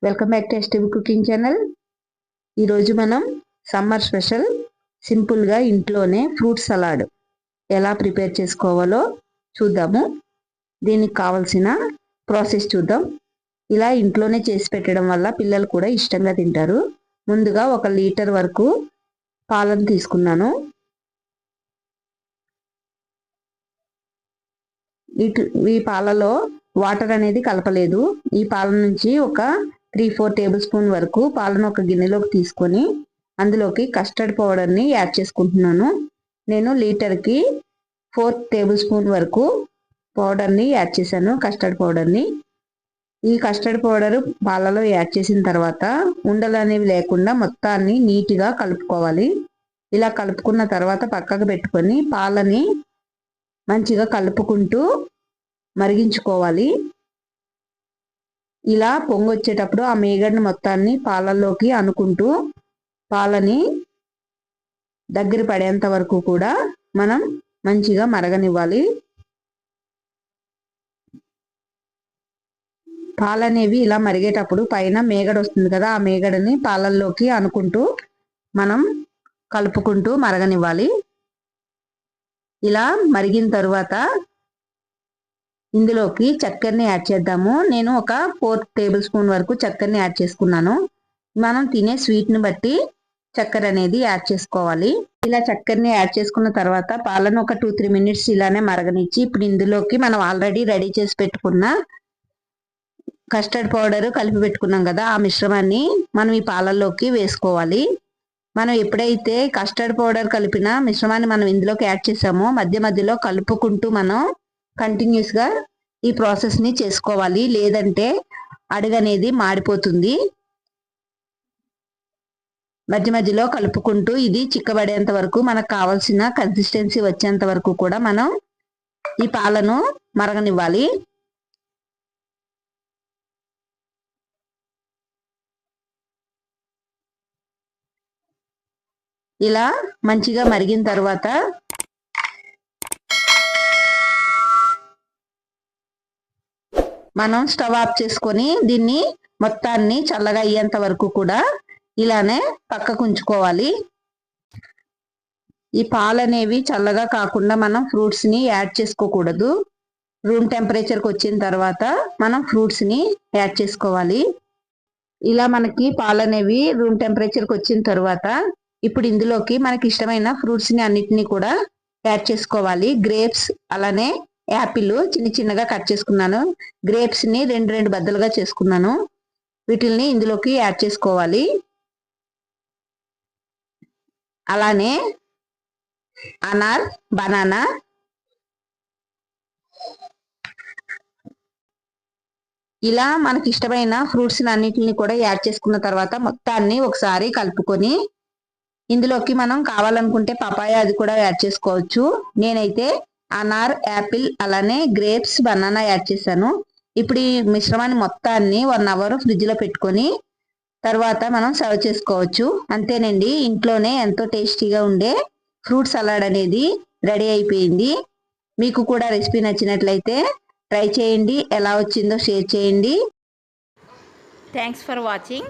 Welcome back to STV cooking channel. ఈరోజు మనం summer special సింపుల్గా ఇంట్లోనే ఫ్రూట్ సలాడ్ ఎలా ప్రిపేర్ చేసుకోవాలో చూద్దాము. దీనికి కావలసిన ప్రాసెస్ చూద్దాం. ఇలా ఇంట్లోనే చేసి పెట్టడం వల్ల పిల్లలు కూడా ఇష్టంగా తింటారు. ముందుగా 1 లీటర్ వరకు పాలను తీసుకున్నాను. ఈ పాలలో వాటర్ అనేది కలపలేదు. ఈ పాల నుంచి ఒక 3-4 టేబుల్ స్పూన్ వరకు పాలను ఒక గిన్నెలోకి తీసుకొని అందులోకి కస్టర్డ్ పౌడర్ని యాడ్ చేసుకుంటున్నాను. నేను లీటర్కి 4 టేబుల్ స్పూన్ వరకు పౌడర్ని యాడ్ చేశాను. కస్టర్డ్ పౌడర్ని ఈ కస్టర్డ్ పౌడర్ పాలలో యాడ్ చేసిన తర్వాత ఉండలు అనేవి లేకుండా మొత్తాన్ని నీట్గా కలుపుకోవాలి. ఇలా కలుపుకున్న తర్వాత పక్కకు పెట్టుకొని పాలని మంచిగా కలుపుకుంటూ మరిగించుకోవాలి. ఇలా పొంగొచ్చేటప్పుడు ఆ మేగడని మొత్తాన్ని పాలల్లోకి అనుకుంటూ పాలని దగ్గర పడేంత వరకు కూడా మనం మంచిగా మరగనివ్వాలి. పాలనేవి ఇలా మరిగేటప్పుడు పైన మేగడ వస్తుంది కదా, ఆ మేగడని పాలల్లోకి అనుకుంటూ మనం కలుపుకుంటూ మరగనివ్వాలి. ఇలా మరిగిన తరువాత ఇందులోకి చక్కెరని యాడ్ చేద్దాము. నేను ఒక 4 టేబుల్ స్పూన్ వరకు చక్కెరని యాడ్ చేసుకున్నాను. మనం తినే స్వీట్ని బట్టి చక్కెర అనేది యాడ్ చేసుకోవాలి. ఇలా చక్కెరని యాడ్ చేసుకున్న తర్వాత పాలను ఒక 2-3 మినిట్స్ ఇలానే మరగనిచ్చి ఇప్పుడు ఇందులోకి మనం ఆల్రెడీ రెడీ చేసి పెట్టుకున్న కస్టర్డ్ పౌడర్ కలిపి పెట్టుకున్నాం కదా, ఆ మిశ్రమాన్ని మనం ఈ పాలల్లోకి వేసుకోవాలి. మనం ఎప్పుడైతే కస్టర్డ్ పౌడర్ కలిపిన మిశ్రమాన్ని మనం ఇందులోకి యాడ్ చేసామో మధ్య మధ్యలో కలుపుకుంటూ మనం కంటిన్యూస్గా ఈ ప్రాసెస్ని చేసుకోవాలి. లేదంటే అడుగు అనేది మాడిపోతుంది. మధ్య మధ్యలో కలుపుకుంటూ ఇది చిక్కబడేంత వరకు మనకు కావాల్సిన కన్సిస్టెన్సీ వచ్చేంత వరకు కూడా మనం ఈ పాలను మరగనివ్వాలి. ఇలా మంచిగా మరిగిన తర్వాత మనం స్టవ్ ఆఫ్ చేసుకొని దీన్ని మొత్తాన్ని చల్లగా అయ్యేంత వరకు కూడా ఇలానే పక్కకు ఉంచుకోవాలి. ఈ పాలు అనేవి చల్లగా కాకుండా మనం ఫ్రూట్స్ని యాడ్ చేసుకోకూడదు. రూమ్ టెంపరేచర్కి వచ్చిన తర్వాత మనం ఫ్రూట్స్ని యాడ్ చేసుకోవాలి. ఇలా మనకి పాలు అనేవి రూమ్ టెంపరేచర్కి వచ్చిన తర్వాత ఇప్పుడు ఇందులోకి మనకి ఇష్టమైన ఫ్రూట్స్ని అన్నిటినీ కూడా యాడ్ చేసుకోవాలి. గ్రేప్స్ అలానే యాపిల్ చిన్న చిన్నగా కట్ చేసుకున్నాను. గ్రేప్స్ని 2 బద్దలుగా చేసుకున్నాను. వీటిల్ని ఇందులోకి యాడ్ చేసుకోవాలి. అలానే అనార్, బనానా, ఇలా మనకి ఇష్టమైన ఫ్రూట్స్ అన్నిటిని కూడా యాడ్ చేసుకున్న తర్వాత మొత్తాన్ని ఒకసారి కలుపుకొని ఇందులోకి మనం కావాలనుకుంటే పపాయ అది కూడా యాడ్ చేసుకోవచ్చు. నేనైతే అనార్, యాపిల్ అలానే గ్రేప్స్, బనానా యాడ్ చేశాను. ఇప్పుడు ఈ మిశ్రమాన్ని మొత్తాన్ని 1 అవర్ ఫ్రిడ్జ్లో పెట్టుకొని తర్వాత మనం సర్వ్ చేసుకోవచ్చు. అంతేనండి, ఇంట్లోనే ఎంతో టేస్టీగా ఉండే ఫ్రూట్ సలాడ్ అనేది రెడీ అయిపోయింది. మీకు కూడా రెసిపీ నచ్చినట్లయితే ట్రై చేయండి. ఎలా వచ్చిందో షేర్ చేయండి. Thanks for watching.